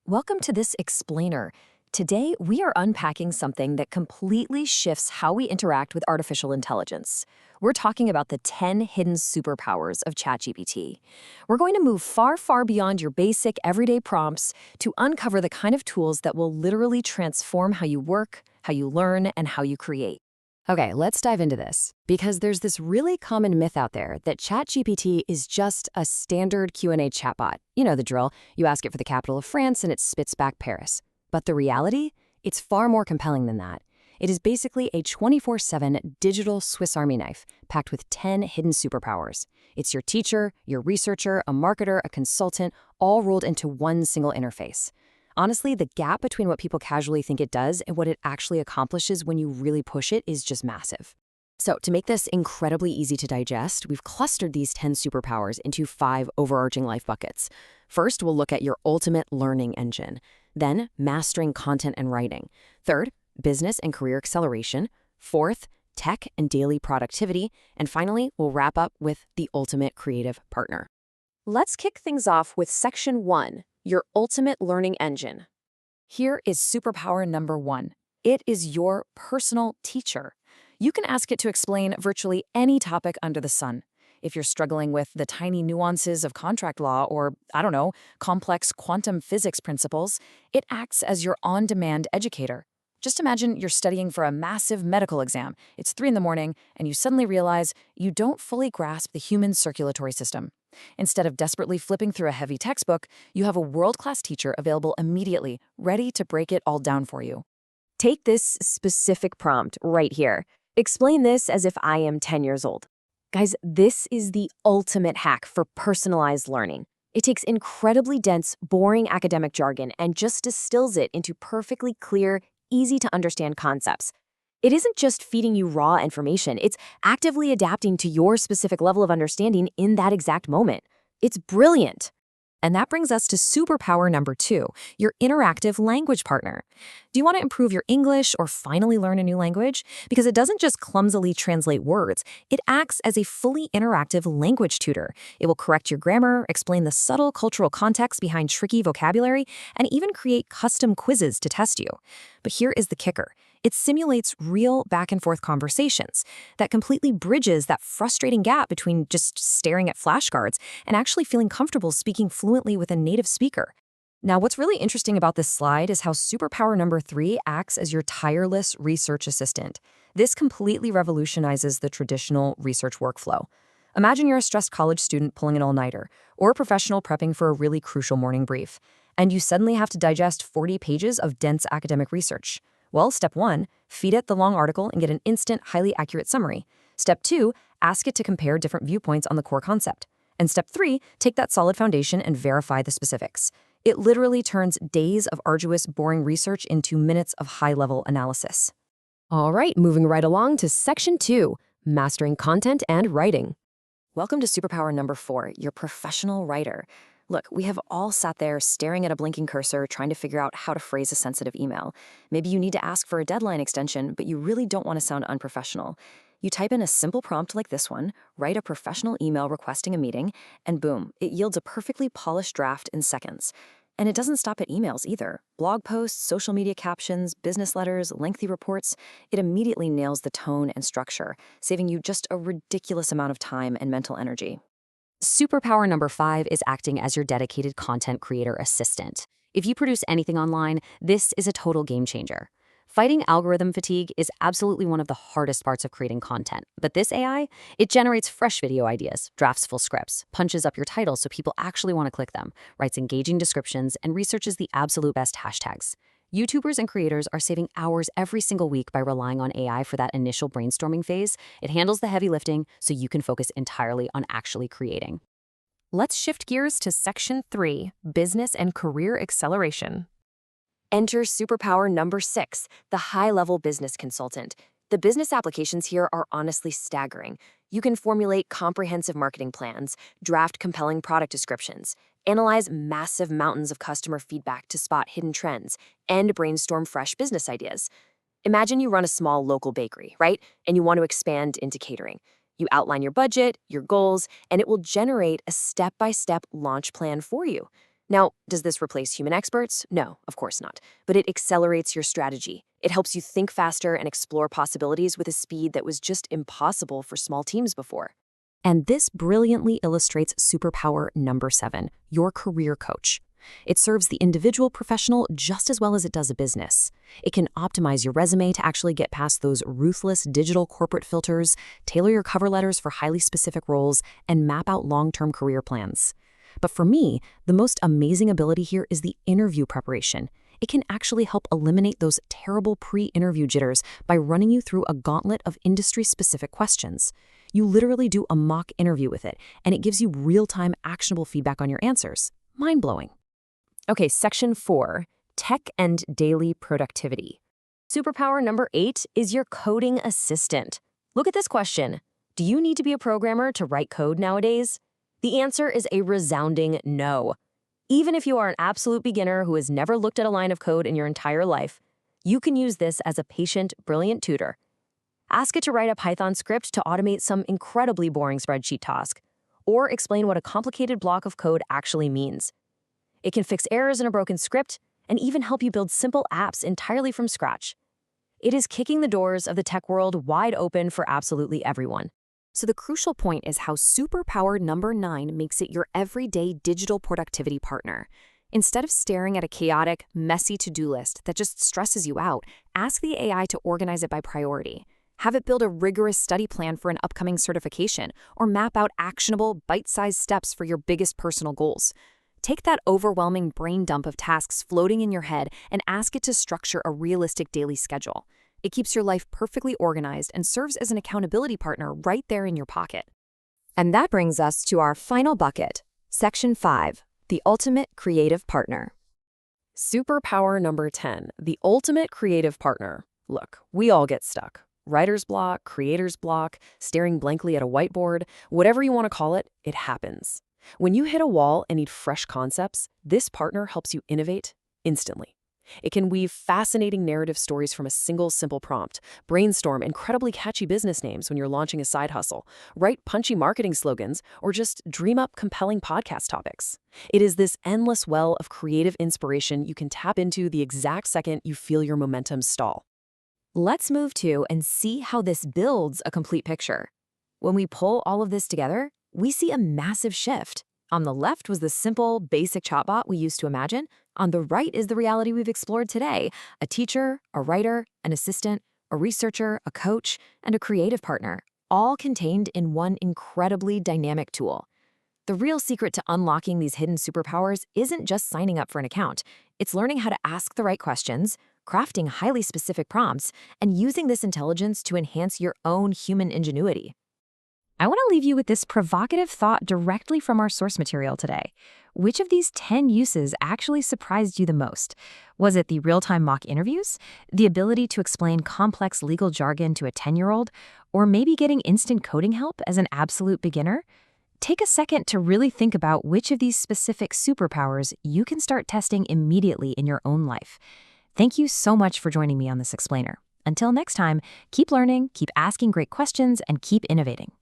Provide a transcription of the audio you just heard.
Welcome to this explainer. Today, we are unpacking something that completely shifts how we interact with artificial intelligence. We're talking about the 10 hidden superpowers of ChatGPT. We're going to move far, far beyond your basic everyday prompts to uncover the kind of tools that will literally transform how you work, how you learn, and how you create. Okay, let's dive into this, because there's this really common myth out there that ChatGPT is just a standard Q&A chatbot. You know the drill. You ask it for the capital of France and it spits back Paris. But the reality? It's far more compelling than that. It is basically a 24/7 digital Swiss Army knife packed with 10 hidden superpowers. It's your teacher, your researcher, a marketer, a consultant, all rolled into one single interface. Honestly, the gap between what people casually think it does and what it actually accomplishes when you really push it is just massive. So to make this incredibly easy to digest, we've clustered these 10 superpowers into 5 overarching life buckets. First, we'll look at your ultimate learning engine. Then, mastering content and writing. Third, business and career acceleration. Fourth, tech and daily productivity. And finally, we'll wrap up with the ultimate creative partner. Let's kick things off with Section 1, your ultimate learning engine. Here is superpower number 1. It is your personal teacher. You can ask it to explain virtually any topic under the sun. If you're struggling with the tiny nuances of contract law or, complex quantum physics principles, it acts as your on-demand educator. Just imagine you're studying for a massive medical exam. It's 3 in the morning, and you suddenly realize you don't fully grasp the human circulatory system. Instead of desperately flipping through a heavy textbook, you have a world-class teacher available immediately, ready to break it all down for you. Take this specific prompt right here. Explain this as if I am 10 years old. Guys, this is the ultimate hack for personalized learning. It takes incredibly dense, boring academic jargon and just distills it into perfectly clear, easy-to-understand concepts. It isn't just feeding you raw information, it's actively adapting to your specific level of understanding in that exact moment. It's brilliant. And that brings us to superpower number 2, your interactive language partner. Do you want to improve your English or finally learn a new language? Because it doesn't just clumsily translate words, it acts as a fully interactive language tutor. It will correct your grammar, explain the subtle cultural context behind tricky vocabulary, and even create custom quizzes to test you. But here is the kicker. It simulates real back-and-forth conversations that completely bridges that frustrating gap between just staring at flashcards and actually feeling comfortable speaking fluently with a native speaker. Now, what's really interesting about this slide is how superpower number 3 acts as your tireless research assistant. This completely revolutionizes the traditional research workflow. Imagine you're a stressed college student pulling an all-nighter, or a professional prepping for a really crucial morning brief, and you suddenly have to digest 40 pages of dense academic research. Well, step 1, feed it the long article and get an instant, highly accurate summary. Step 2, ask it to compare different viewpoints on the core concept. And step 3, take that solid foundation and verify the specifics. It literally turns days of arduous, boring research into minutes of high-level analysis. All right, moving right along to Section 2, mastering content and writing. Welcome to superpower number 4, your professional writer. Look, we have all sat there staring at a blinking cursor trying to figure out how to phrase a sensitive email. Maybe you need to ask for a deadline extension, but you really don't want to sound unprofessional. You type in a simple prompt like this one, write a professional email requesting a meeting, and boom, it yields a perfectly polished draft in seconds. And it doesn't stop at emails either. Blog posts, social media captions, business letters, lengthy reports, it immediately nails the tone and structure, saving you just a ridiculous amount of time and mental energy. Superpower number 5 is acting as your dedicated content creator assistant. If you produce anything online, this is a total game changer. Fighting algorithm fatigue is absolutely one of the hardest parts of creating content. But this AI, it generates fresh video ideas, drafts full scripts, punches up your titles so people actually want to click them, writes engaging descriptions, and researches the absolute best hashtags. YouTubers and creators are saving hours every single week by relying on AI for that initial brainstorming phase. It handles the heavy lifting so you can focus entirely on actually creating. Let's shift gears to Section 3, business and career acceleration. Enter superpower number 6, the high-level business consultant. The business applications here are honestly staggering. You can formulate comprehensive marketing plans, draft compelling product descriptions, analyze massive mountains of customer feedback to spot hidden trends, and brainstorm fresh business ideas. Imagine you run a small local bakery, right? And you want to expand into catering. You outline your budget, your goals, and it will generate a step-by-step launch plan for you. Now, does this replace human experts? No, of course not. But it accelerates your strategy. It helps you think faster and explore possibilities with a speed that was just impossible for small teams before. And this brilliantly illustrates superpower number 7, your career coach. It serves the individual professional just as well as it does a business. It can optimize your resume to actually get past those ruthless digital corporate filters, tailor your cover letters for highly specific roles, and map out long-term career plans. But for me, the most amazing ability here is the interview preparation. It can actually help eliminate those terrible pre-interview jitters by running you through a gauntlet of industry-specific questions. You literally do a mock interview with it, and it gives you real-time actionable feedback on your answers. Mind-blowing. Okay, section 4, tech and daily productivity. Superpower number 8 is your coding assistant. Look at this question. Do you need to be a programmer to write code nowadays? The answer is a resounding no. Even if you are an absolute beginner who has never looked at a line of code in your entire life, you can use this as a patient, brilliant tutor. Ask it to write a Python script to automate some incredibly boring spreadsheet task, or explain what a complicated block of code actually means. It can fix errors in a broken script and even help you build simple apps entirely from scratch. It is kicking the doors of the tech world wide open for absolutely everyone. So the crucial point is how superpower number 9 makes it your everyday digital productivity partner. Instead of staring at a chaotic, messy to-do list that just stresses you out, ask the AI to organize it by priority. Have it build a rigorous study plan for an upcoming certification, or map out actionable, bite-sized steps for your biggest personal goals. Take that overwhelming brain dump of tasks floating in your head and ask it to structure a realistic daily schedule. It keeps your life perfectly organized and serves as an accountability partner right there in your pocket. And that brings us to our final bucket, Section 5, the ultimate creative partner. Superpower number 10, the ultimate creative partner. Look, we all get stuck. Writer's block, creator's block, staring blankly at a whiteboard, whatever you want to call it, it happens. When you hit a wall and need fresh concepts, this partner helps you innovate instantly. It can weave fascinating narrative stories from a single simple prompt, brainstorm incredibly catchy business names when you're launching a side hustle, write punchy marketing slogans, or just dream up compelling podcast topics. It is this endless well of creative inspiration you can tap into the exact second you feel your momentum stall. Let's move to and see how this builds a complete picture. When we pull all of this together, we see a massive shift. On the left was the simple, basic chatbot we used to imagine. On the right is the reality we've explored today: a teacher, a writer, an assistant, a researcher, a coach, and a creative partner, all contained in one incredibly dynamic tool. The real secret to unlocking these hidden superpowers isn't just signing up for an account. It's learning how to ask the right questions, crafting highly specific prompts, and using this intelligence to enhance your own human ingenuity. I want to leave you with this provocative thought directly from our source material today. Which of these 10 uses actually surprised you the most? Was it the real-time mock interviews, the ability to explain complex legal jargon to a 10-year-old, or maybe getting instant coding help as an absolute beginner? Take a second to really think about which of these specific superpowers you can start testing immediately in your own life. Thank you so much for joining me on this explainer. Until next time, keep learning, keep asking great questions, and keep innovating.